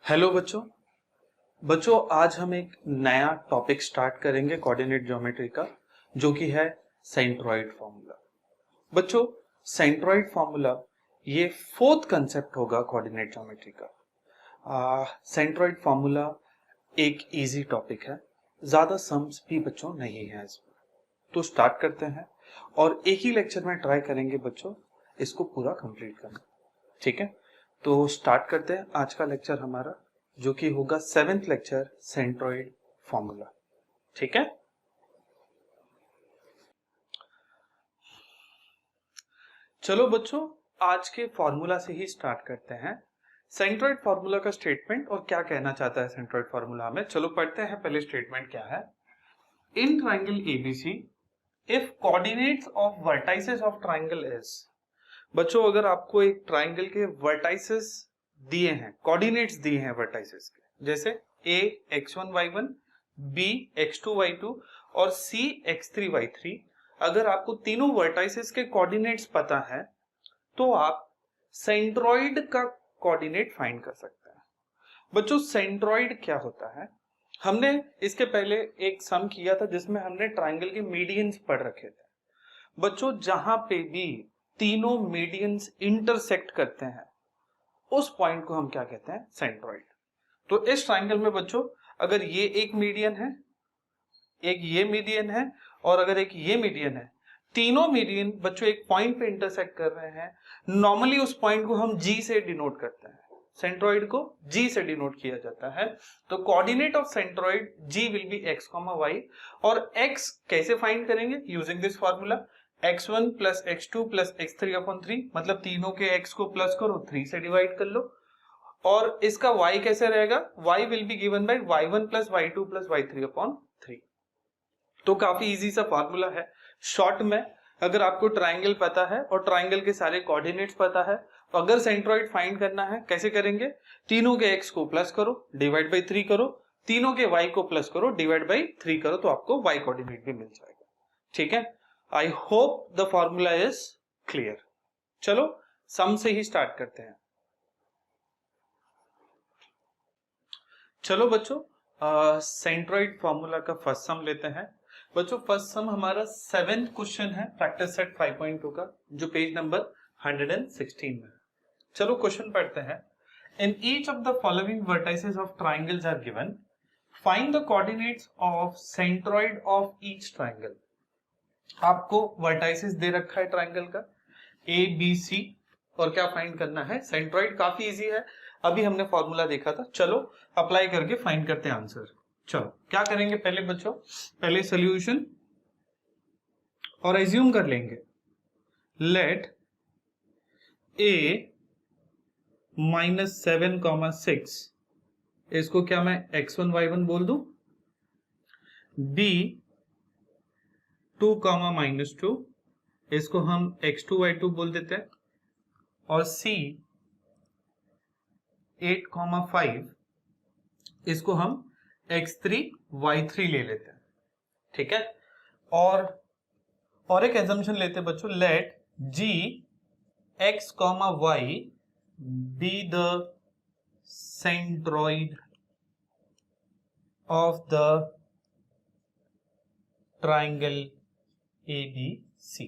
Hello बच्चों। बच्चों आज हम एक नया टॉपिक स्टार्ट करेंगे कोऑर्डिनेट ज्योमेट्री का, जो कि है सेंट्रॉइड फार्मूला। बच्चों सेंट्रॉइड फार्मूला ये फोर्थ कंसेप्ट होगा कोऑर्डिनेट ज्योमेट्री का। सेंट्रॉइड फार्मूला एक इजी टॉपिक है, ज्यादा सम्स भी बच्चों नहीं है इसमें। तो स्टार्ट करते हैं और एक ही लेक्चर में ट्राई करेंगे बच्चों इसको पूरा कंप्लीट करना। ठीक है, तो स्टार्ट करते हैं आज का लेक्चर हमारा, जो कि होगा 7th लेक्चर सेंट्रॉइड फॉर्मूला। ठीक है, चलो बच्चों आज के फॉर्मूला से ही स्टार्ट करते हैं। सेंट्रॉइड फॉर्मूला का स्टेटमेंट और क्या कहना चाहता है सेंट्रॉइड फॉर्मूला में, चलो पढ़ते हैं। पहले स्टेटमेंट क्या है। In triangle ABC if coordinates of vertices of triangle is. बच्चों अगर आपको एक ट्राइंगल के वर्टाइसेस दिए हैं, कोऑर्डिनेट्स दिए हैं वर्टाइसेस के, जैसे a x1 y1, b x2 y2 और c x3 y3, अगर आपको तीनों वर्टाइसेस के कोऑर्डिनेट्स पता है तो आप सेंट्रॉइड का कोऑर्डिनेट फाइंड कर सकते हैं। बच्चों सेंट्रॉइड क्या होता है, हमने इसके पहले एक सम किया था जिसमें हमने ट्राइंगल के मीडियंस पढ़ रखे थे। बच्चों जहां पे भी तीनों मीडियंस इंटरसेक्ट करते हैं उस पॉइंट को हम क्या कहते हैं, सेंट्रॉइड। तो इस ट्राइंगल में बच्चों अगर ये एक मीडियन है, एक ये मीडियन है और अगर एक ये मीडियन है, तीनों मीडियन बच्चों एक पॉइंट पे इंटरसेक्ट कर रहे हैं, नॉर्मली उस पॉइंट को हम जी से डिनोट करते हैं, सेंट्रॉइड को जी से डिनोट किया जाता है। तो coordinate of centroid G will be x comma y, और एक्स कैसे फाइंड करेंगे, using this formula x1 plus x2 plus x3 upon 3, मतलब तीनों के x को प्लस करो 3 से डिवाइड कर लो, और इसका y कैसे रहेगा, y will be given by y1 plus y2 plus y3 upon 3। तो काफी इजी सा फॉर्मूला है। शॉर्ट में अगर आपको ट्राइंगल पता है और ट्राइंगल के सारे कोऑर्डिनेट्स पता है, तो अगर सेंट्रॉइड फाइंड करना है कैसे करेंगे, तीनों के x को प्लस करो डिवाइड बाई 3 करो, तीनों के y को प्लस करो डिवाइड बाई 3 करो, तो आपको y कोऑर्डिनेट भी मिल जाएगा। ठीक है, I hope the formula is clear. चलो सम से ही स्टार्ट करते हैं। चलो बच्चों सेंट्रॉइड फॉर्मूला का फर्स्ट सम लेते हैं। बच्चों फर्स्ट सम हमारा 7th क्वेश्चन है प्रैक्टिस सेट 5.2 का, जो पेज नंबर 116 में। चलो क्वेश्चन पढ़ते हैं। In each of the following vertices of triangles are given, find the coordinates of centroid of each triangle. आपको वर्टाइसेस दे रखा है ट्राइंगल का ए बी सी, और क्या फाइंड करना है, सेंट्रॉइड। काफी इजी है, अभी हमने फॉर्मूला देखा था। चलो अप्लाई करके फाइंड करते हैं आंसर। चलो क्या करेंगे पहले बच्चों, पहले सॉल्यूशन और एज्यूम कर लेंगे। लेट a -7,6, इसको क्या मैं x1 y1 बोल दूं, b 2, -2, इसको हम x2 y2 बोल देते हैं, और c 8,5, इसको हम x3 y3 ले लेते हैं। ठीक है, और एक एजम्पशन लेते हैं बच्चों, let g x, y be the centroid of the triangle ABC।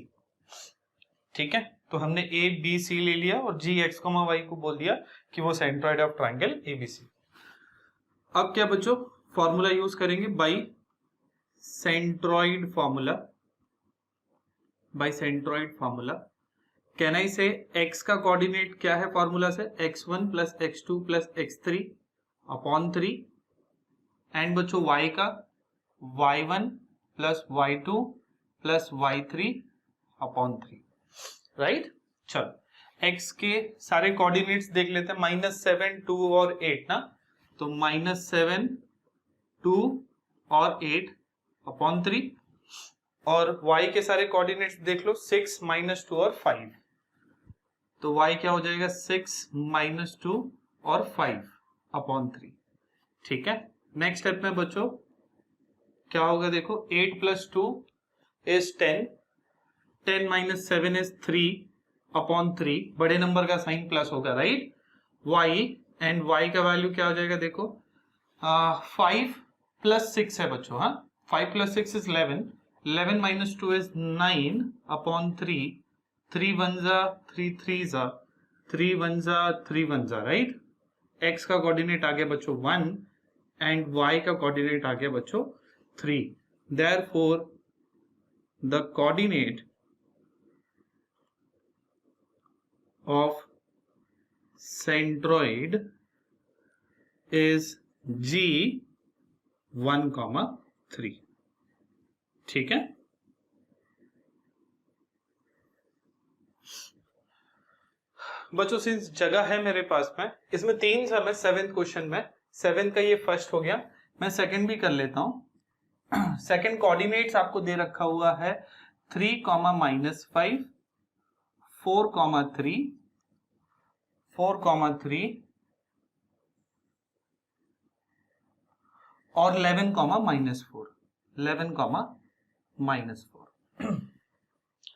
ठीक है, तो हमने ए बी सी ले लिया और जी एक्स वाई को बोल दिया कि वो सेंट्रॉइड ऑफ ट्राइंगल ABC। अब क्या बच्चों, फॉर्मूला यूज करेंगे by centroid formula. By centroid formula can I से x का कोऑर्डिनेट क्या है फॉर्मूला से, x1 plus x2 plus x3 upon 3, and बच्चों y का y1 plus y2 plus y3 upon 3, right. चलो x के सारे कोऑर्डिनेट्स देख लेते हैं, -7, 2 और 8 ना, तो -7, 2 और 8 अपॉन 3, और y के सारे कोऑर्डिनेट्स देख लो, 6, -2 और 5, तो y क्या हो जाएगा, 6, -2 और 5 अपॉन 3। ठीक है, नेक्स्ट स्टेप में बच्चों क्या होगा, देखो 8 + 2 इज 10, 10 - 7 इज 3 अपॉन 3, बड़े नंबर का साइन प्लस होगा, राइट। y एंड y का वैल्यू क्या हो जाएगा देखो 5 + 6 है बच्चों, हाँ 5 + 6 इज 11, 11 - 2 इज 9 अपॉन 3, 3 1 जा 3 3 जा 3 1 जा 3 1 जा, राइट। x का कोऑर्डिनेट आ गया बच्चों 1 एंड y का कोऑर्डिनेट आ गया बच्चों 3। Therefore the coordinate of centroid is G1, 3। ठीक है, बच्चों सिंस जगह है मेरे पास में, इसमें 3 सम है 7th क्वेश्चन में। 7th का ये फर्स्ट हो गया, मैं सेकंड भी कर लेता हूं। सेकंड कोऑर्डिनेट्स आपको दे रखा हुआ है 3, -5, 4, 3, 4, 3 और 11, -4, 11, -4।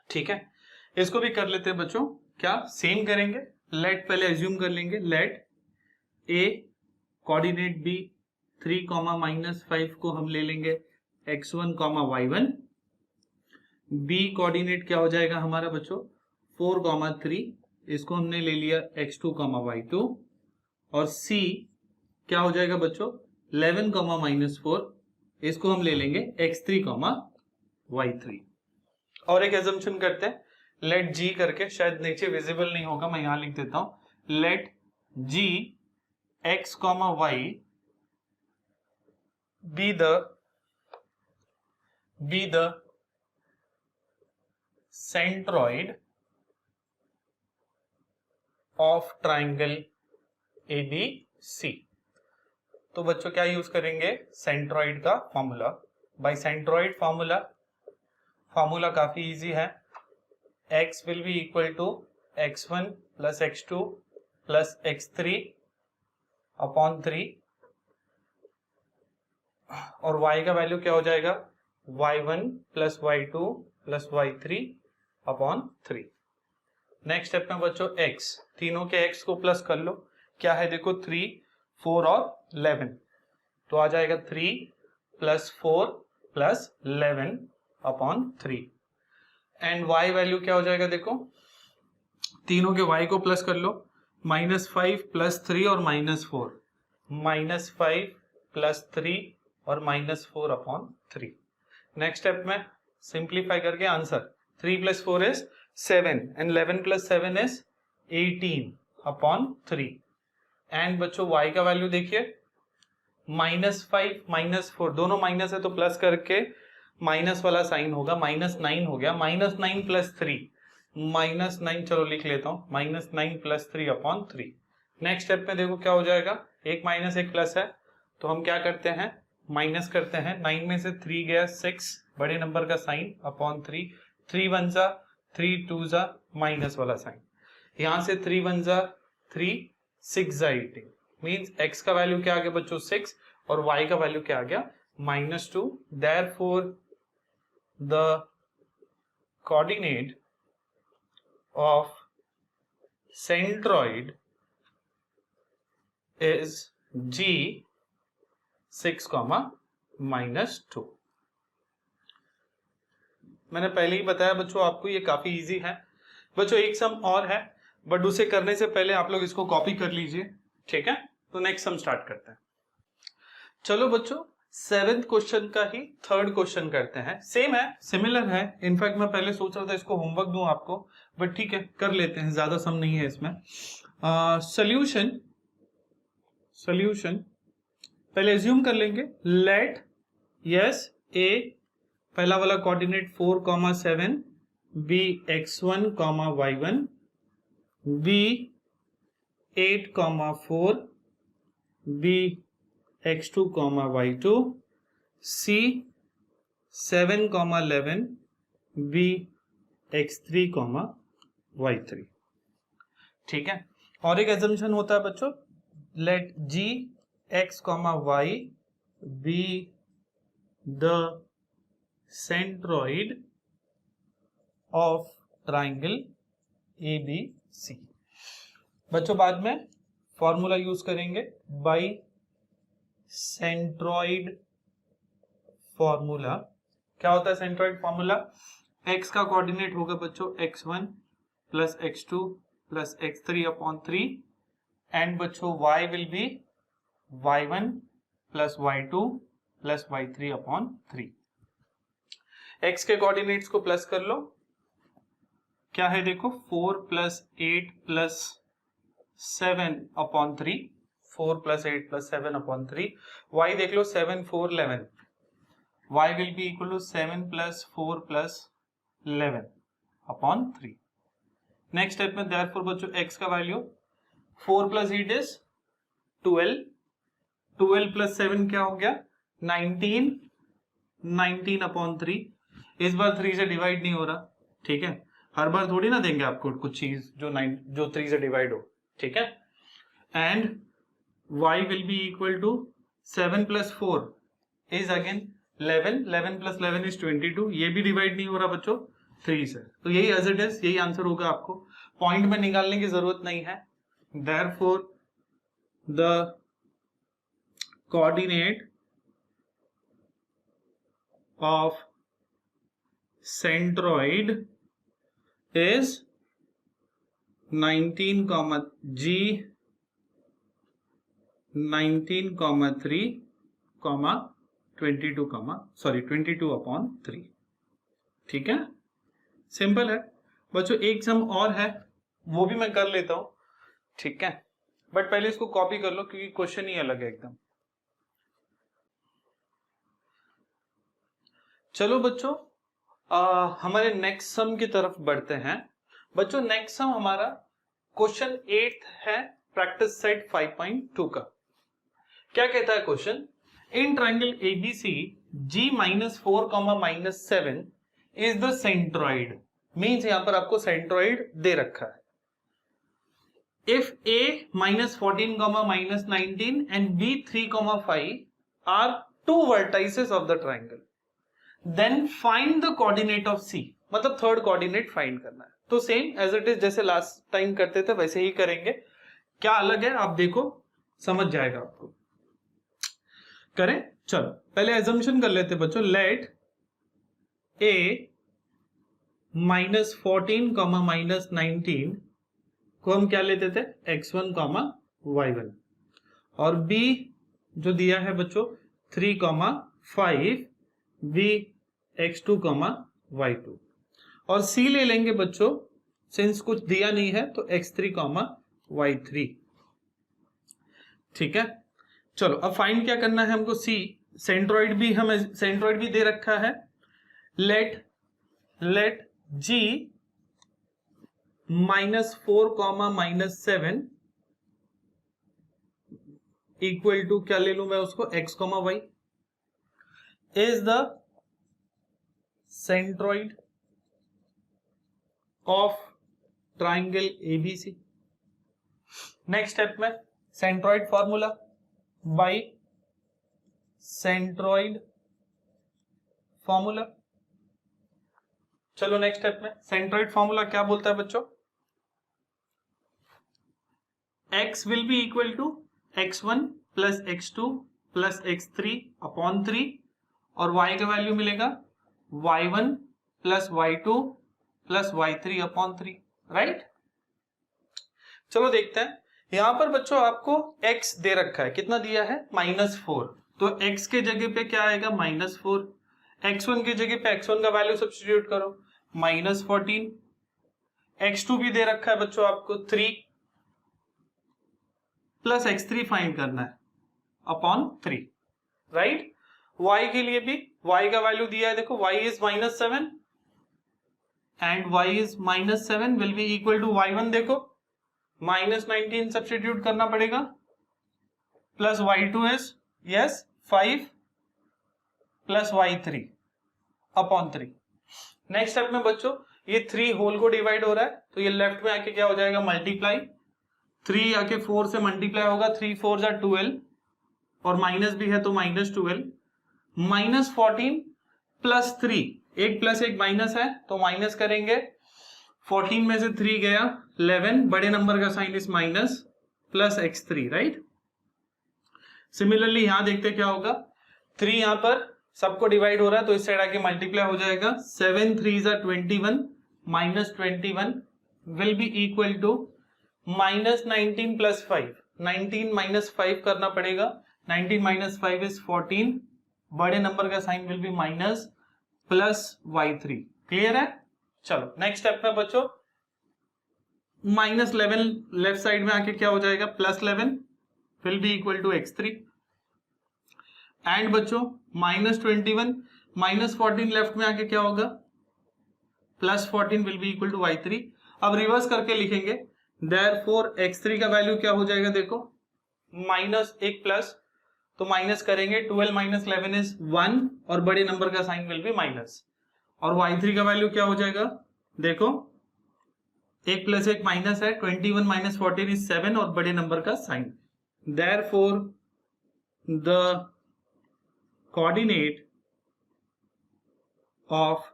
ठीक है, इसको भी कर लेते हैं बच्चों। क्या सेम करेंगे, लेट पहले एज्यूम कर लेंगे, लेट ए कोऑर्डिनेट बी 3, -5 को हम ले लेंगे x1, y1। बी कोऑर्डिनेट क्या हो जाएगा हमारा बच्चों 4, 3, इसको हमने ले लिया x2, y2। और सी क्या हो जाएगा बच्चों 11, -4, इसको हम ले लेंगे x3, y3। और एक एजम्पशन करते हैं, लेट जी करके, शायद नीचे विजिबल नहीं होगा, मैं यहां लिख देता हूं, let G x, y be the centroid of triangle ABC। तो बच्चों क्या यूज करेंगे, सेंट्रॉइड का फॉर्मूला। बाय सेंट्रॉइड फॉर्मूला काफी इजी है, x will be equal to x1 plus x2 plus x3 upon 3 और y का वैल्यू क्या हो जाएगा y1 plus y2 plus y3 upon 3। Next step में बच्चों x, तीनों के x को प्लस कर लो, क्या है देखो 3, 4 और 11, तो आ जाएगा 3 + 4 + 11 अपॉन 3। एंड y वैल्यू क्या हो जाएगा देखो, तीनों के y को प्लस कर लो, -5 + 3 और -4, -5 + 3 और -4 अपॉन 3। नेक्स्ट स्टेप में सिंप्लीफाई करके answer 3 + 4 is 7 and 11 + 7 is 18 upon 3। And बच्चों y का वैल्यू देखिए -5 -4 दोनों माइनस है तो प्लस करके माइनस वाला साइन होगा, -9 हो गया, -9 + 3, -9 चलो लिख लेता हूं, -9 + 3 अपॉन 3। नेक्स्ट स्टेप में देखो क्या हो जाएगा, एक माइनस एक प्लस है तो हम क्या करते हैं माइनस करते हैं, 9 में से 3 गया 6, बड़े नंबर का साइन अपॉन 3, 3 1 जा 3 2 जा माइनस वाला साइन, यहां से 3 1 जा 3, 6 जा 18, मींस x का वैल्यू क्या आ गया बच्चों 6 और y का वैल्यू क्या आ गया -2। Therefore the coordinate of centroid is G6, -2। मैंने पहले ही बताया बच्चों आपको ये काफी इजी है। बच्चों एक सम और है बट उसे करने से पहले आप लोग इसको कॉपी कर लीजिए, ठीक है। तो नेक्स्ट सम स्टार्ट करते हैं। चलो बच्चों 7th क्वेश्चन का ही 3rd क्वेश्चन करते हैं, सेम है सिमिलर है, इनफैक्ट मैं पहले सोच रहा था इसको होमवर्क दूं आपको बट ठीक है कर लेते हैं, ज्यादा सम नहीं है इसमें। सॉल्यूशन पहले एज्यूम कर लेंगे, लेट यस ए पहला वाला coordinate 4, 7 be x1, y1, B 8, 4 be x2, y2, c 7, 11 be x3, y3। ठीक है, और एक एजम्पशन होता है बच्चों, let g x, y be the centroid of triangle ABC। बच्चों बाद में फॉर्मूला यूज करेंगे बाई सेंट्रॉइड फॉर्मूला। क्या होता है सेंट्रॉइड फॉर्मूला? x का कोऑर्डिनेट होगा बच्चों x1 plus x2 plus x3 upon 3 and बच्चों y will be y1 plus y2 plus y3 upon 3। x के कोऑर्डिनेट्स को प्लस कर लो, क्या है देखो 4 plus 8 plus 7 upon 3, 4 plus 8 plus 7 upon 3। y देख लो 7 4 11, y will be equal to 7 plus 4 plus 11 upon 3। Next step में therefore बच्चों x का वैल्यू 4 plus 8 is 12, 12 plus 7 क्या हो गया 19, 19 अपॉन 3। इस बार 3 से डिवाइड नहीं हो रहा, ठीक है, हर बार थोड़ी ना देंगे आपको कुछ चीज जो 3 से डिवाइड हो, ठीक है। And y will be equal to 7 plus 4 is again 11, 11 plus 11 is 22, ये भी डिवाइड नहीं हो रहा बच्चों 3 से, तो यही एज इट इज, यही आंसर होगा, आपको पॉइंट में निकालने की जरूरत नहीं है। Therefore the coordinate of centroid is 19, G 19,3, 22 upon 3, ठीक है, सिंपल है बच्चों। एक सम और है वो भी मैं कर लेता हूं, ठीक है, बट पहले इसको कॉपी कर लो क्योंकि क्वेश्चन ही अलग है एकदम। चलो बच्चों हमारे नेक्स्ट सम की तरफ बढ़ते हैं। बच्चों नेक्स्ट सम हमारा क्वेश्चन 8 है, प्रैक्टिस सेट 5.2 का। क्या कहता है question? In triangle ABC G -4, -7 is the centroid, means यहां पर आपको सेंट्रॉइड दे रखा है। If A -14, -19 and B 3, 5 are two vertices of the triangle, then find the coordinate of C, मतलब थर्ड कोऑर्डिनेट फाइंड करना है। तो सेम एज इट इज जैसे लास्ट टाइम करते थे वैसे ही करेंगे। क्या अलग है आप देखो, समझ जाएगा आपको। करें, चलो पहले एजम्पशन कर लेते बच्चों। लेट A -14, -19 को हम क्या लेते थे x1, y1, और B जो दिया है बच्चों 3, 5 B x2, y2, और C ले लेंगे बच्चों, सिंस कुछ दिया नहीं है तो x3, y3, ठीक है। चलो अब फाइंड क्या करना है हमको? C सेंट्रॉइड भी हमें सेंट्रॉइड भी दे रखा है। लेट G -4, -7 इक्वल टू क्या ले लू मैं उसको x, y is the centroid of triangle ABC। Next step में centroid formula by centroid formula. चलो नेक्स्ट स्टेप में सेंट्रॉइड फॉर्मूला क्या बोलता है बच्चों? x will be equal to x1 plus x2 plus x3 upon 3, और y का value मिलेगा y1 plus y2 plus y3 upon 3, right. चलो देखते हैं, यहां पर बच्चों आपको x दे रखा है, कितना दिया है -4, तो x के जगह पे क्या आएगा -4, x1 की जगह पे x1 का वैल्यू सब्स्टिट्यूट करो -14, x2 भी दे रखा है बच्चों आपको 3 प्लस x3 फाइंड करना है अपॉन 3, राइट। y के लिए भी y का वैल्यू दिया है, देखो y is -7 and y is -7 will be equal to y1, देखो -19 सब्स्टिट्यूट करना पड़ेगा, plus y2 is yes 5 plus y3 upon 3। Next step में बच्चों ये 3 होल को डिवाइड हो रहा है, तो ये लेफ्ट में आके क्या हो जाएगा मल्टीप्लाई, 3 आके 4 से मल्टीप्लाई होगा, 3 4 जा 12, और माइनस भी है तो -12, -14 प्लस 3, एक प्लस एक माइनस है तो माइनस करेंगे, 14 में से 3 गया 11, बड़े नंबर का साइन इस minus, plus x3, right. Similarly यहां देखते क्या होगा, 3 यहां पर सबको डिवाइड हो रहा है तो इस साइड आके मल्टीप्लाई हो जाएगा। 7 3 21 minus 21 will be equal to minus 19 plus 5। 19 minus 5 करना पड़ेगा। 19 माइनस 5 इज 14। बड़े नंबर का sign will be minus plus y3। Clear है। चलो नेक्स्ट स्टेप में बच्चों, माइनस 11 लेफ्ट साइड में आके क्या हो जाएगा, plus 11 will be equal to x3। And बच्चों माइनस 21 माइनस 14 लेफ्ट में आके क्या होगा, plus 14 will be equal to y3। अब रिवर्स करके लिखेंगे, देयरफॉर x3 का वैल्यू क्या हो जाएगा, देखो माइनस एक प्लस, तो माइनस करेंगे 12 माइनस 11 इज 1 और बड़े नंबर का साइन विल बी माइनस। और y3 का वैल्यू क्या हो जाएगा, देखो एक प्लस एक माइनस है, 21 माइनस 14 इज 7 और बड़े नंबर का sign. Therefore the coordinate of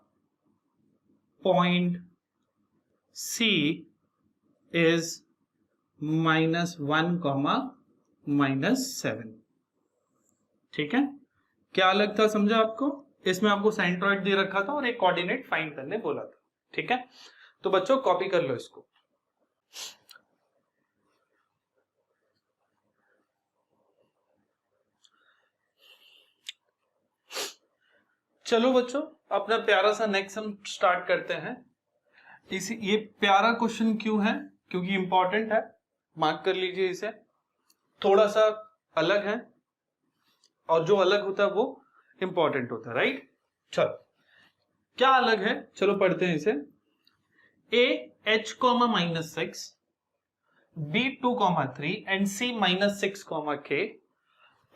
point C is -1, -7। ठीक है, क्या अलग था समझा आपको। इसमें आपको सेंट्रॉइड दे रखा था और एक कोऑर्डिनेट फाइंड करने बोला था। ठीक है, तो बच्चों कॉपी कर लो इसको। चलो बच्चों अपना प्यारा सा नेक्स्ट सम स्टार्ट करते हैं। ये प्यारा क्वेश्चन क्यों है, क्योंकि इंपॉर्टेंट है, मार्क कर लीजिए इसे। थोड़ा सा अलग है और जो अलग होता है वो इंपॉर्टेंट होता है, राइट। चलो क्या अलग है, चलो पढ़ते हैं इसे। a h -6, b 2, 3 and c -6, k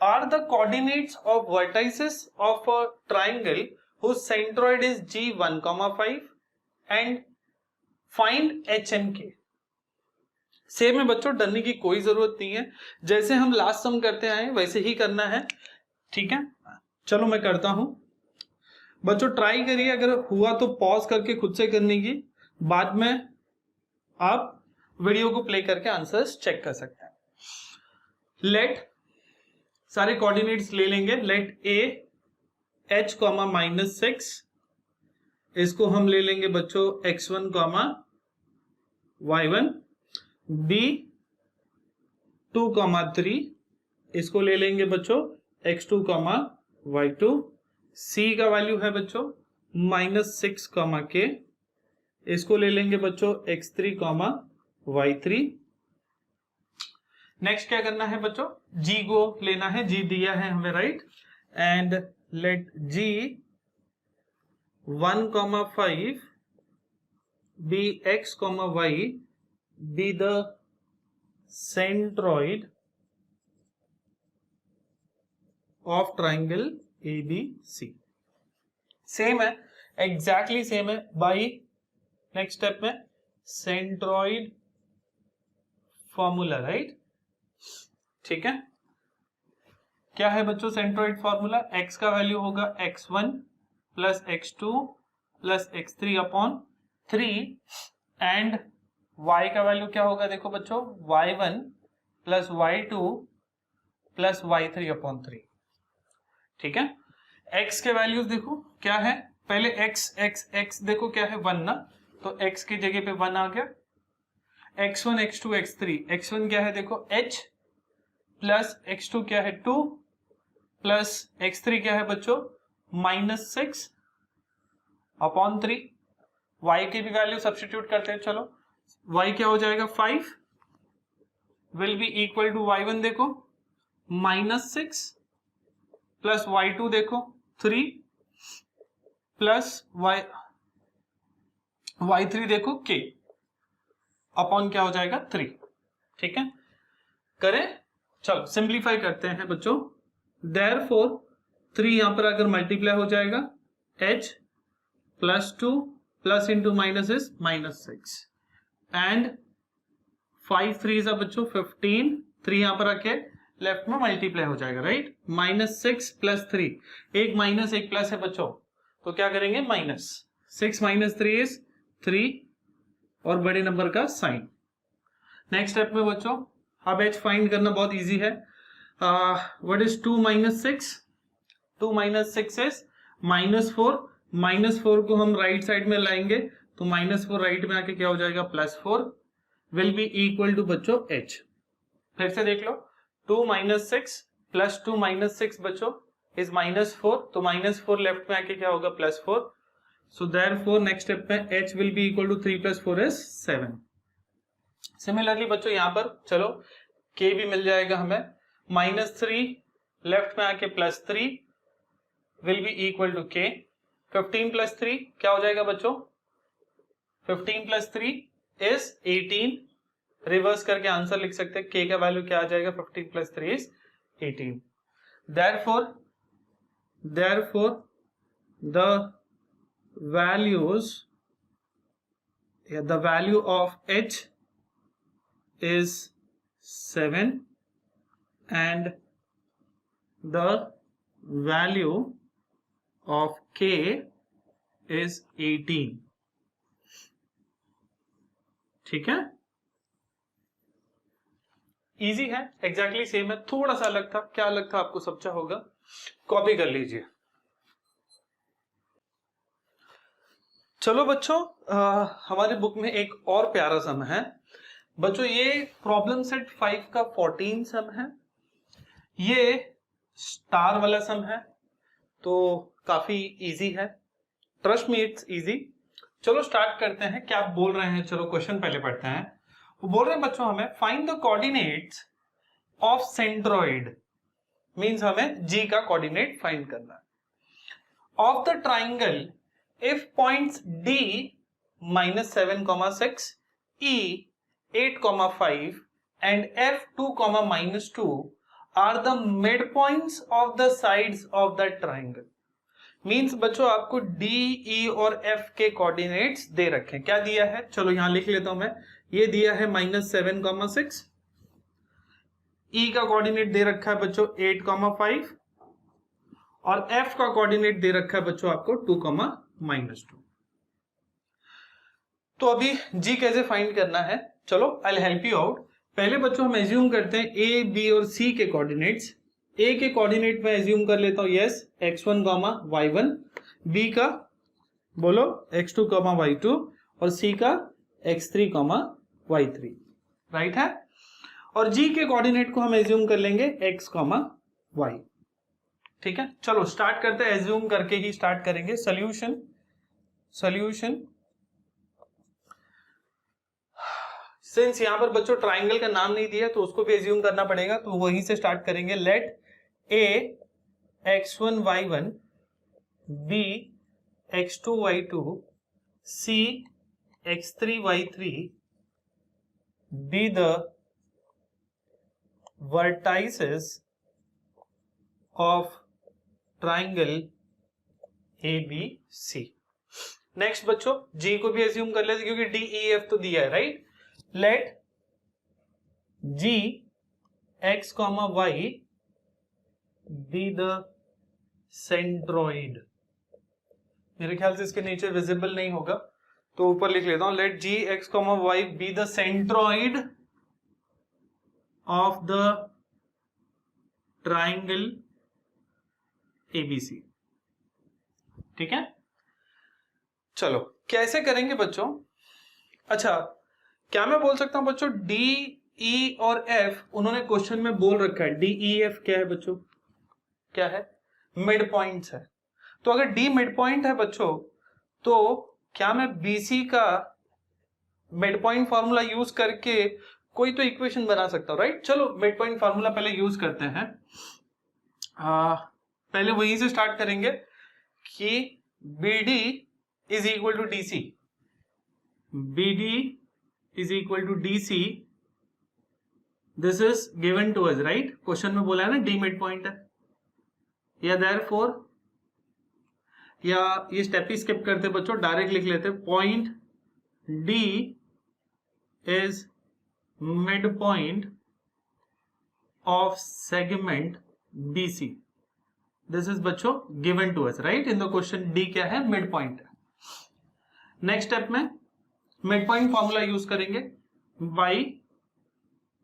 are the coordinates of vertices of a triangle whose centroid is g1, 5 and find h and k। Same है बच्चों, डरने की कोई जरूरत नहीं है, जैसे हम लास्ट सम करते आए वैसे ही करना है। ठीक है, चलो मैं करता हूं। बच्चों ट्राई करिए, अगर हुआ तो पॉज करके खुद से करने की, बाद में आप वीडियो को प्ले करके आंसर्स चेक कर सकते हैं। लेट सारे कोऑर्डिनेट्स ले लेंगे। लेट a h, -6, इसको हम ले लेंगे बच्चों x1, y1, b 2, 3, इसको ले लेंगे बच्चों x2, y2, c का वैल्यू है बच्चों -6, k, इसको ले लेंगे बच्चों x3, y3। नेक्स्ट क्या करना है बच्चों, g को लेना है, g दिया है हमें, right. And let g 1, 5 be x, y be the centroid of triangle ABC। Same है, एग्जैक्टली सेम है। बाई नेक्स्ट स्टेप में सेंट्रॉइड फॉर्मूला, राइट। ठीक है, क्या है बच्चों सेंट्रॉइड फॉर्मूला, x का वैल्यू होगा x1 plus x2 plus x3 upon 3 and y का वैल्यू क्या होगा, देखो बच्चों y1 plus y2 plus y3 upon 3। ठीक है, x के वैल्यूज देखो क्या है, पहले x देखो क्या है 1 ना, तो x की जगह पे 1 आ गया। x1 x2 x3, x1 क्या है देखो h प्लस x2 क्या है 2 प्लस x3 क्या है बच्चों -6 अपॉन 3। y की भी वैल्यू सब्स्टिट्यूट करते हैं, चलो y क्या हो जाएगा 5 will be equal to y1 देखो -6 प्लस y2 देखो 3 प्लस y3 देखो k अपॉन क्या हो जाएगा 3। ठीक है, करें, चलो सिंप्लीफाई करते हैं बच्चों। देयरफॉर 3 यहां पर अगर मल्टीप्लाई हो जाएगा h +2 plus into minus is -6 and 5 3 is बच्चों 15। 3 यहां पर रखे लेफ्ट में मल्टीप्लाई हो जाएगा, राइट। -6 प्लस 3, एक माइनस एक प्लस है बच्चों, तो क्या करेंगे -6 - 3 इज 3 और बड़े नंबर का साइन। नेक्स्ट स्टेप में बच्चों अब h फाइंड करना बहुत इजी है. What is 2 minus 6? 2 minus 6 is -4. -4 को हम राइट साइड में लाएंगे तो -4 राइट में आके क्या हो जाएगा, +4 विल बी इक्वल टू बच्चों h. फिर से देख लो, 2 minus 6 प्लस 2 minus 6 बच्चों इज -4. तो -4 लेफ्ट में आके क्या होगा, +4. सो देयरफॉर नेक्स्ट स्टेप में h will be equal to 3 + 4 is 7. Similarly बच्चों यहाँ पर चलो k भी मिल जाएगा हमें. -3 लेफ्ट में आके +3 will be equal to k. 15 + 3 क्या हो जाएगा बच्चों, 15 + 3 इज 18. रिवर्स करके आंसर लिख सकते हैं, k का वैल्यू क्या आ जाएगा, 15 + 3 is 18. therefore the value of h is 7 and the value of k is 18. ठीक है, इजी है, एग्जैक्टली सेम है, थोड़ा सा अलग था. क्या अलग था आपको समझा होगा, कॉपी कर लीजिए. चलो बच्चों, हमारे बुक में एक और प्यारा सम है बच्चों. ये प्रॉब्लम सेट 5 का 14 सम है. ये स्टार वाला सम है तो काफी इजी है, ट्रस्ट मी इट्स इजी. चलो स्टार्ट करते हैं. क्या बोल रहे हैं, चलो क्वेश्चन पहले पढ़ते हैं. वो बोल रहे हैं बच्चों हमें find the coordinates of centroid, means हमें जी का कोऑर्डिनेट फाइंड करना है. Of the triangle if points D -7,6, E 8,5 and F 2,-2 are the midpoints of the sides of the triangle. Means बच्चों आपको डी, ई और एफ के कोऑर्डिनेट्स दे रखे हैं. क्या दिया है, चलो यहां लिख लेता हूं मैं. ये दिया है -7,6. ई का कोऑर्डिनेट दे रखा है बच्चों 8,5 और एफ का कोऑर्डिनेट दे रखा है बच्चों आपको 2,-2. तो अभी जी कैसे फाइंड करना है, चलो I will help you out. पहले बच्चों हम एज्यूम करते हैं ए, बी और सी के कोऑर्डिनेट्स. ए के कोऑर्डिनेट में एज्यूम कर लेता हूं यस x1, y1. बी का बोलो x2, y2 और सी का x3, y3. राइट है. और जी के कोऑर्डिनेट को हम एज्यूम कर लेंगे x, y. ठीक है, चलो स्टार्ट करते हैं. एज्यूम करके ही स्टार्ट करेंगे. सॉल्यूशन सिंस यहां पर बच्चों ट्राइंगल का नाम नहीं दिया तो उसको भी एज्यूम करना पड़ेगा, तो वहीं से स्टार्ट करेंगे. Let A x1 y1, B x2 y2, C x3 y3 be the vertices of triangle ABC. Next बच्चों G को भी एज्यूम कर लेते क्योंकि D, E, F तो दिया है, right. Let G x, y be the centroid. मेरे ख्याल से इसके नीचे विजिबल नहीं होगा तो ऊपर लिख लेता हूं. Let G x, y be the centroid of the triangle ABC. ठीक है, चलो कैसे करेंगे बच्चों. अच्छा, क्या मैं बोल सकता हूं बच्चों D, E और F उन्होंने क्वेश्चन में बोल रखा है. D, E, F क्या है बच्चों, क्या है, मिड पॉइंट्स है. तो अगर D मिड पॉइंट है बच्चों तो क्या मैं BC का मिड पॉइंट फॉर्मूला यूज करके कोई तो इक्वेशन बना सकता हूं, राइट. चलो मिड पॉइंट फॉर्मूला पहले यूज करते हैं. पहले वहीं से स्टार्ट करेंगे कि BD is equal to DC. BD is equal to DC. This is given to us, right. Question में बोला है ना D मिड पॉइंट है. या देयरफॉर, या ये स्टेप ही स्किप करते बच्चों, डायरेक्ट लिख लेते. Point D is midpoint of segment BC. This is बच्चों given to us, right. In the question D क्या है, मिड पॉइंट है. नेक्स्ट स्टेप में मिड पॉइंट फॉर्मूला यूज करेंगे. Y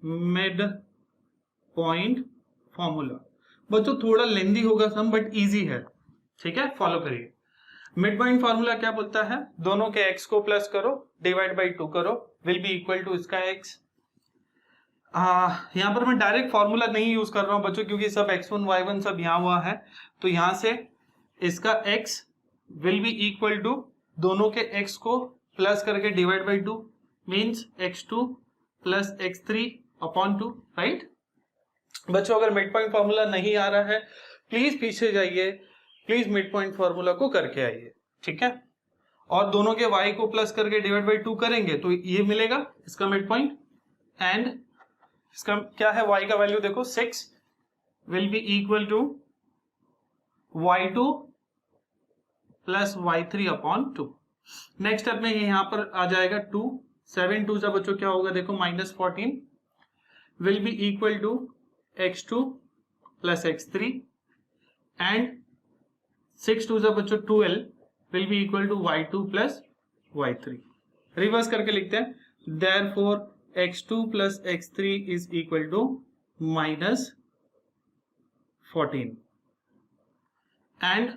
mid point formula. बच्चों थोड़ा लेंदी होगा सम बट इजी है, ठीक है, फॉलो करिए। मिड पॉइंट फॉर्मूला क्या बोलता है, दोनों के x को प्लस करो, डिवाइड बाई 2 करो, विल बी इक्वल टू इसका x। यहाँ पर मैं डायरेक्ट फॉर्मूला नहीं यूज कर रहा हूं बच्चों, क्योंकि सब x1 y1 सब यहाँ हुआ है, तो यहां से इसका x will be equal to दोनों के x को प्लस करके divide by 2 means x2 plus x3 upon 2, right. बच्चों अगर मिड पॉइंट फॉर्मूला नहीं आ रहा है प्लीज पीछे जाइए, प्लीज मिड पॉइंट फॉर्मूला को करके आइए, ठीक है। और दोनों के y को प्लस करके डिवाइड बाई 2 करेंगे तो ये मिलेगा इसका मिड पॉइंट। एंड इसका क्या है, y का वैल्यू देखो 6 will be equal to y2 plus y3 upon 2। Next step में यहां पर आ जाएगा 2, 7 2 सा बच्चों क्या होगा देखो -14 will be equal to x2 plus x3 and 6 2 सा बच्चों 12 will be equal to y2 plus y3। Reverse करके लिखते हैं, therefore x2 plus x3 is equal to -14 and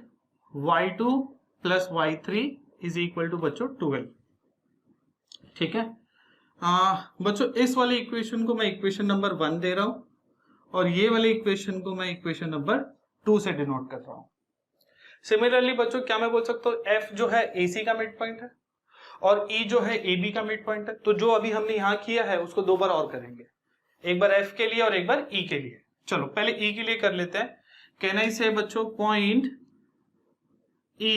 y2 plus y3 is equal to बच्चों 12, ठीक है। बच्चों इस वाले इक्वेशन को मैं इक्वेशन नंबर 1 दे रहा हूं और ये वाले इक्वेशन को मैं इक्वेशन नंबर 2 से डिनोट कर रहा हूं। सिमिलरली बच्चों क्या मैं बोल सकता हूँ, f जो है AC का मिड पॉइंट है और E जो है AB का मिड पॉइंट है, तो जो अभी हमने यहाँ किया है उसको 2 बार और करेंगे, एक बार F के लिए और एक बार E के लिए। चलो पहले E के लिए कर लेते हैं। कैन आई से बच्चों point E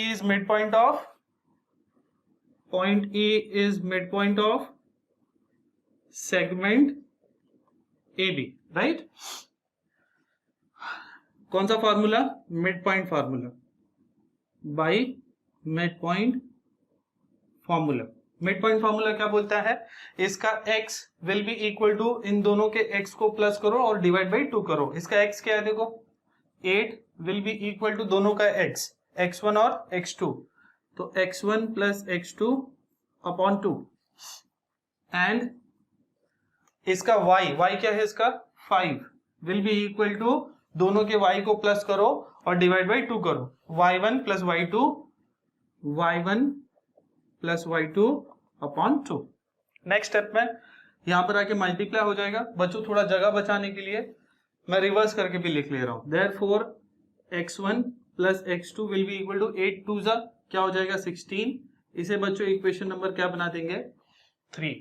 is midpoint of segment AB, right. कौन सा formula, mid point formula by mid point formula. Mid point formula क्या बोलता है, इसका x will be equal to, इन दोनों के x को प्लस करो और डिवाइड बाई 2 करो। इसका x क्या है देखो 8 विल बी इक्वल टू दोनों का x, x1 और x2, तो x1 plus x2 upon 2 and इसका y क्या है इसका 5 विल बी इक्वल टू दोनों के y को प्लस करो और डिवाइड बाई 2 करो, y1 plus y2 upon 2। Next step में यहां पर आके मल्टीप्लाई हो जाएगा। बच्चों थोड़ा जगह बचाने के लिए मैं रिवर्स करके भी लिख ले रहा हूं, therefore x1 plus x2 will be equal to 8 2 जा क्या हो जाएगा 16। इसे बच्चों इक्वेशन नंबर क्या बना देंगे 3।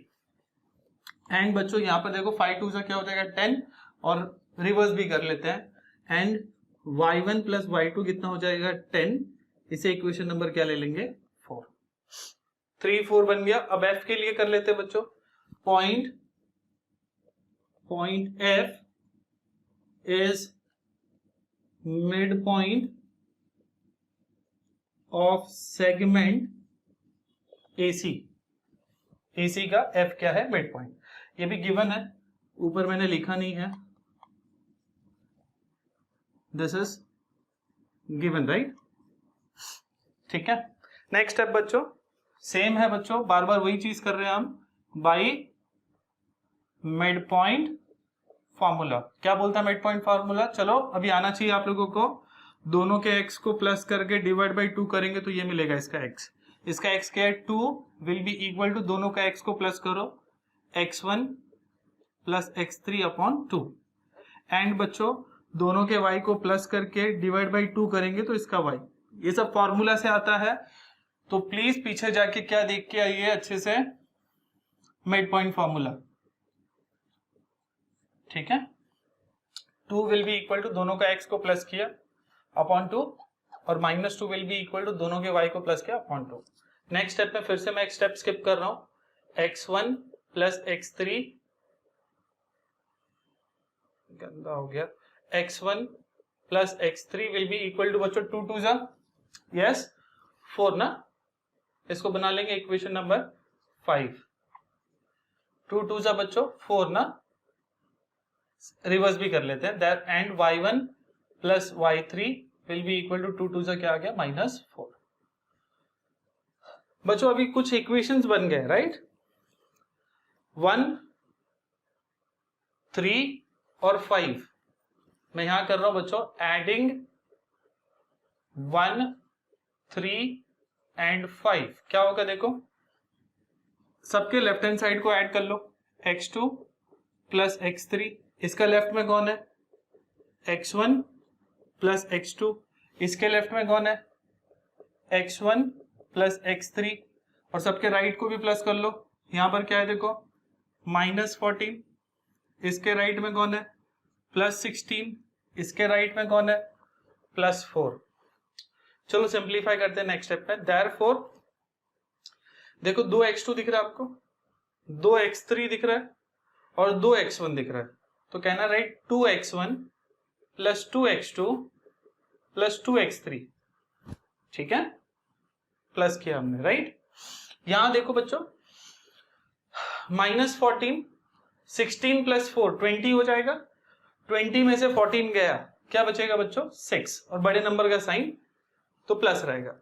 एंड बच्चों यहाँ पर देखो 5 2 जा क्या हो जाएगा 10 और रिवर्स भी कर लेते हैं, एंड y1 प्लस y2 कितना हो जाएगा 10। इसे इक्वेशन नंबर क्या ले लेंगे 4। 3 4 बन गया। अब f के लिए कर लेते हैं बच्चों, point f is midpoint of segment AC। AC का f क्या है मिड पॉइंट, ये भी गिवन है, ऊपर मैंने लिखा नहीं है, दिस इज गिवन, राइट, ठीक है। नेक्स्ट स्टेप बच्चों सेम है बच्चों, बार बार वही चीज कर रहे हैं हम, बाई मिड पॉइंट फॉर्मूला। क्या बोलता है मिड पॉइंट फॉर्मूला, चलो अभी आना चाहिए आप लोगों को। दोनों के x को प्लस करके डिवाइड बाई 2 करेंगे तो ये मिलेगा इसका x। इसका x क्या है 2 विल बी इक्वल टू दोनों का x को प्लस करो x1 plus x3 upon 2 and बच्चों दोनों के y को प्लस करके डिवाइड बाई 2 करेंगे तो इसका y। ये सब फॉर्मूला से आता है, तो प्लीज पीछे जाके क्या देख के आइए अच्छे से, मिड पॉइंट फॉर्मूला, ठीक है। 2 विल बी इक्वल टू दोनों का x को प्लस किया अपॉन 2 और -2 विल बी इक्वल टू दोनों के y को प्लस किया अपॉन 2। नेक्स्ट स्टेप में फिर से मैं एक स्टेप स्किप कर रहा हूं, x1 प्लस x3, गंदा हो गया, x1 plus x3 will be equal to बच्चों 2 2 जा यस 4 ना, इसको बना लेंगे इक्वेशन नंबर 5। 2 2 जा बच्चों 4 ना, रिवर्स भी कर लेते हैं, that and y1 plus y3 will be equal to 2 2 जा क्या आ गया -4। बच्चों अभी कुछ इक्वेशंस बन गए, राइट। 1, 3 और 5, मैं यहां कर रहा हूं बच्चों एडिंग 1, 3 एंड 5। क्या होगा देखो, सबके लेफ्ट हैंड साइड को ऐड कर लो, x2 प्लस x3, इसका लेफ्ट में कौन है x1 प्लस x2, इसके लेफ्ट में कौन है x1 प्लस x3, और सबके राइट को भी प्लस कर लो, यहां पर क्या है देखो -14, इसके राइट में कौन है +16, इसके राइट में कौन है +4। चलो सिंप्लीफाई करते हैं नेक्स्ट स्टेप पे। देयरफॉर देखो 2x2 दिख रहा है आपको, 2x3 दिख रहा है और 2x1 दिख रहा है, तो कहना right 2x1 plus 2x2 plus 2x3, ठीक है, प्लस किया हमने, राइट। यहां देखो बच्चों -14, 16 प्लस 4 20 हो जाएगा, 20 में से 14 गया, क्या बचेगा बच्चों 6, और बड़े नंबर का साइन तो प्लस रहेगा।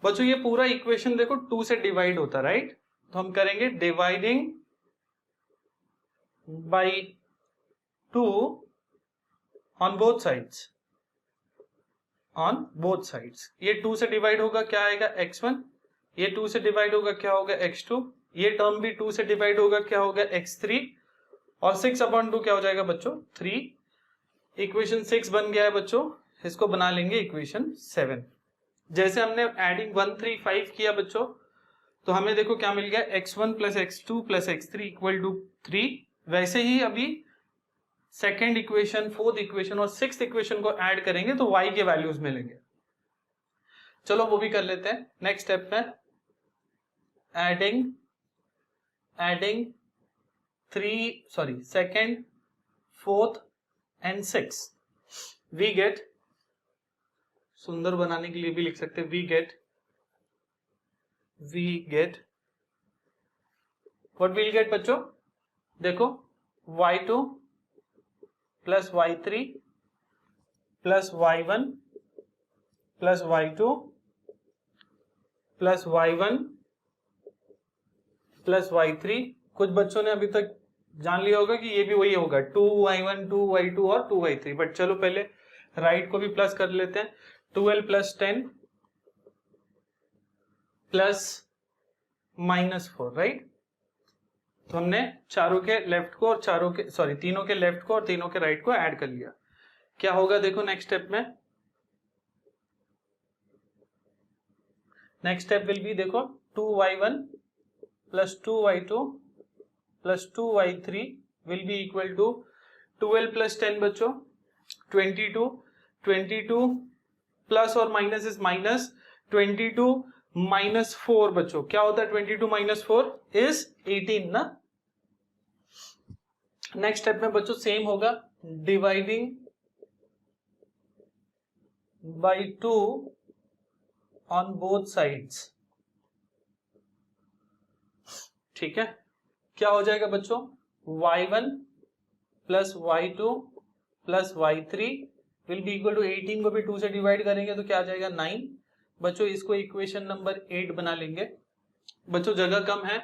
बच्चों ये पूरा इक्वेशन देखो 2 से डिवाइड होता है, राइट, तो हम करेंगे dividing by 2 on both sides, on both sides. ये 2 से डिवाइड होगा क्या आएगा x1, ये 2 से डिवाइड होगा क्या होगा x2, ये टर्म भी 2 से डिवाइड होगा क्या होगा x3, और 6/2 क्या हो जाएगा बच्चों 3। इक्वेशन 6 बन गया है बच्चों, इसको बना लेंगे इक्वेशन 7। जैसे हमने एडिंग 1, 3, 5 किया बच्चों, तो हमें देखो क्या मिल गया x1 plus x2 plus x3 equal to 3। वैसे ही अभी सेकेंड इक्वेशन, फोर्थ इक्वेशन और सिक्स्थ इक्वेशन को ऐड करेंगे तो y के वैल्यूज मिलेंगे। चलो वो भी कर लेते हैं नेक्स्ट स्टेप में। Adding second, fourth and six, we get, सुंदर बनाने के लिए भी लिख सकते हैं we get what will get बच्चों, देखो y2 plus y3 plus y1 plus y2 plus y1 plus y3। कुछ बच्चों ने अभी तक जान लिया होगा कि ये भी वही होगा 2y1 2y2 और 2y3, बट चलो पहले राइट को भी प्लस कर लेते हैं। 12 प्लस 10 प्लस -4, राइट। तो हमने चारों के लेफ्ट को और तीनों के लेफ्ट को और तीनों के राइट को ऐड कर लिया। क्या होगा देखो नेक्स्ट स्टेप में, नेक्स्ट स्टेप विल बी देखो 2y1 plus 2y2 plus 2y3 will be equal to 12 plus 10 बच्चों 22 प्लस और माइनस इज माइनस, 22 माइनस 4 बच्चों क्या होता है 22 माइनस 4 इज 18 ना। नेक्स्ट स्टेप में बच्चों सेम होगा, dividing by 2 on both sides, ठीक है। क्या हो जाएगा बच्चों y1 plus y2 plus y3 will be equal to 18 को भी 2 से डिवाइड करेंगे तो क्या आ जाएगा 9। बच्चों इसको इक्वेशन नंबर 8 बना लेंगे। बच्चों जगह कम है,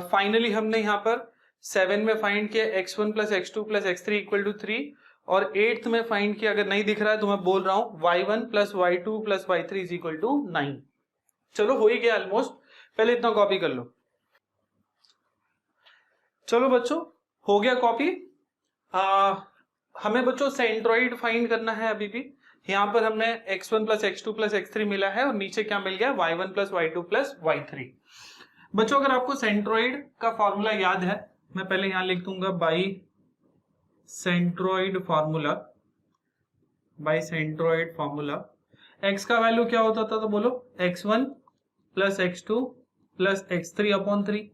फाइनली हमने यहाँ पर 7 में फाइंड किया x1 plus x2 plus x3 equal to 3, और 8th में फाइंड किया, अगर नहीं दिख रहा है तो मैं बोल रहा हूं y1 plus y2 plus y3 is equal to 9। चलो हो ही गया ऑलमोस्ट, पहले इतना कॉपी कर लो। चलो बच्चों हो गया कॉपी। हमें बच्चों सेंट्रोइड फाइंड करना है अभी भी। यहां पर हमने x1 plus x2 plus x3 मिला है और नीचे क्या मिल गया y1 plus y2 plus y3। बच्चों अगर आपको सेंट्रोइड का फॉर्मूला याद है, मैं पहले यहां लिख दूंगा बाई सेंट्रोइड फॉर्मूला। x का वैल्यू क्या होता था तो बोलो x1 plus x2 plus x3 upon 3,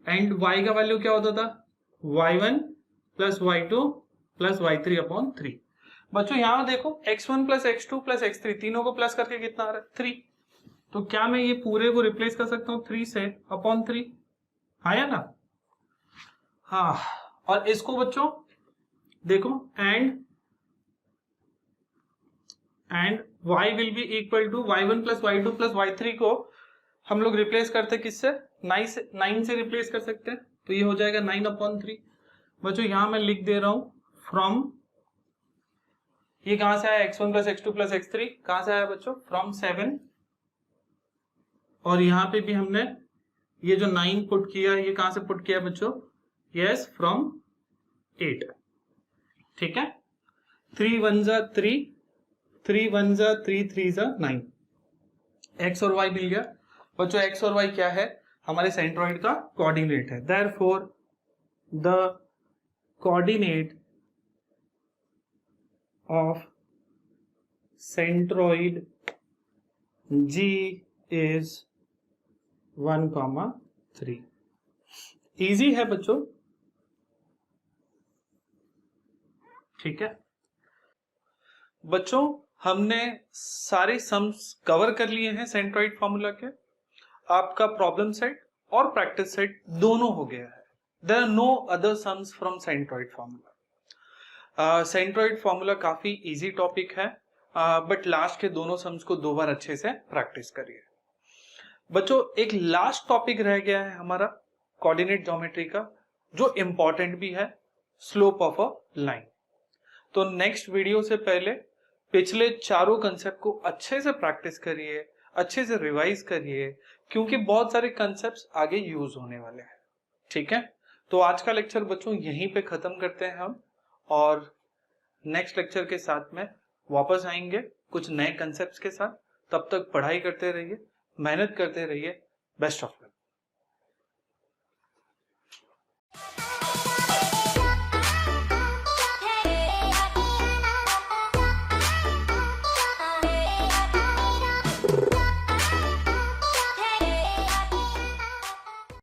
and y का वैल्यू क्या होता था y1 plus y2 plus y3 upon 3। बच्चों यहां देखो x1 plus x2 plus x3 तीनों को प्लस करके कितना आ रहा है 3, तो क्या मैं ये पूरे को रिप्लेस कर सकता हूं 3 से अपॉन 3, आया ना। हाँ, और इसको बच्चों देखो and y will be equal to y1 plus y2 plus y3 को हम लोग रिप्लेस करते किससे 9 से रिप्लेस कर सकते हैं, तो ये हो जाएगा 9/3। बच्चों यहां मैं लिख दे रहा हूं फ्रॉम, ये कहां से आया x1 + x2 + x3, कहां से आया बच्चों फ्रॉम 7, और यहां पे भी हमने ये जो 9 पुट किया, ये कहां से पुट किया बच्चों, यस फ्रॉम 8। ठीक है, 3 1 जा 3, 3 1 जा 3, 3 जा 9, x और y मिल गया बच्चों। x और y क्या है, हमारे सेंट्रॉइड का कोऑर्डिनेट है। Therefore the coordinate of centroid G is 1,3। Easy है बच्चों, ठीक है बच्चों। हमने सारे सम्स कवर कर लिए हैं सेंट्रॉइड फॉर्मूला के। आपका प्रॉब्लम सेट और प्रैक्टिस सेट दोनों हो गया है। There are no other sums from centroid formula. Centroid formula काफी इजी टॉपिक है, बट लास्ट के दोनों सम्स को 2 बार अच्छे से प्रैक्टिस करिए बच्चों। एक लास्ट टॉपिक रह गया है हमारा कोऑर्डिनेट ज्योमेट्री का, जो इंपॉर्टेंट भी है, स्लोप ऑफ अ लाइन। तो नेक्स्ट वीडियो से पहले पिछले चारों कंसेप्ट को अच्छे से प्रैक्टिस करिए, अच्छे से रिवाइज करिए, क्योंकि बहुत सारे कंसेप्ट्स आगे यूज होने वाले हैं। ठीक है, तो आज का लेक्चर बच्चों यहीं पे खत्म करते हैं हम, और नेक्स्ट लेक्चर के साथ में वापस आएंगे कुछ नए कंसेप्ट्स के साथ। तब तक पढ़ाई करते रहिए, मेहनत करते रहिए। Best of luck.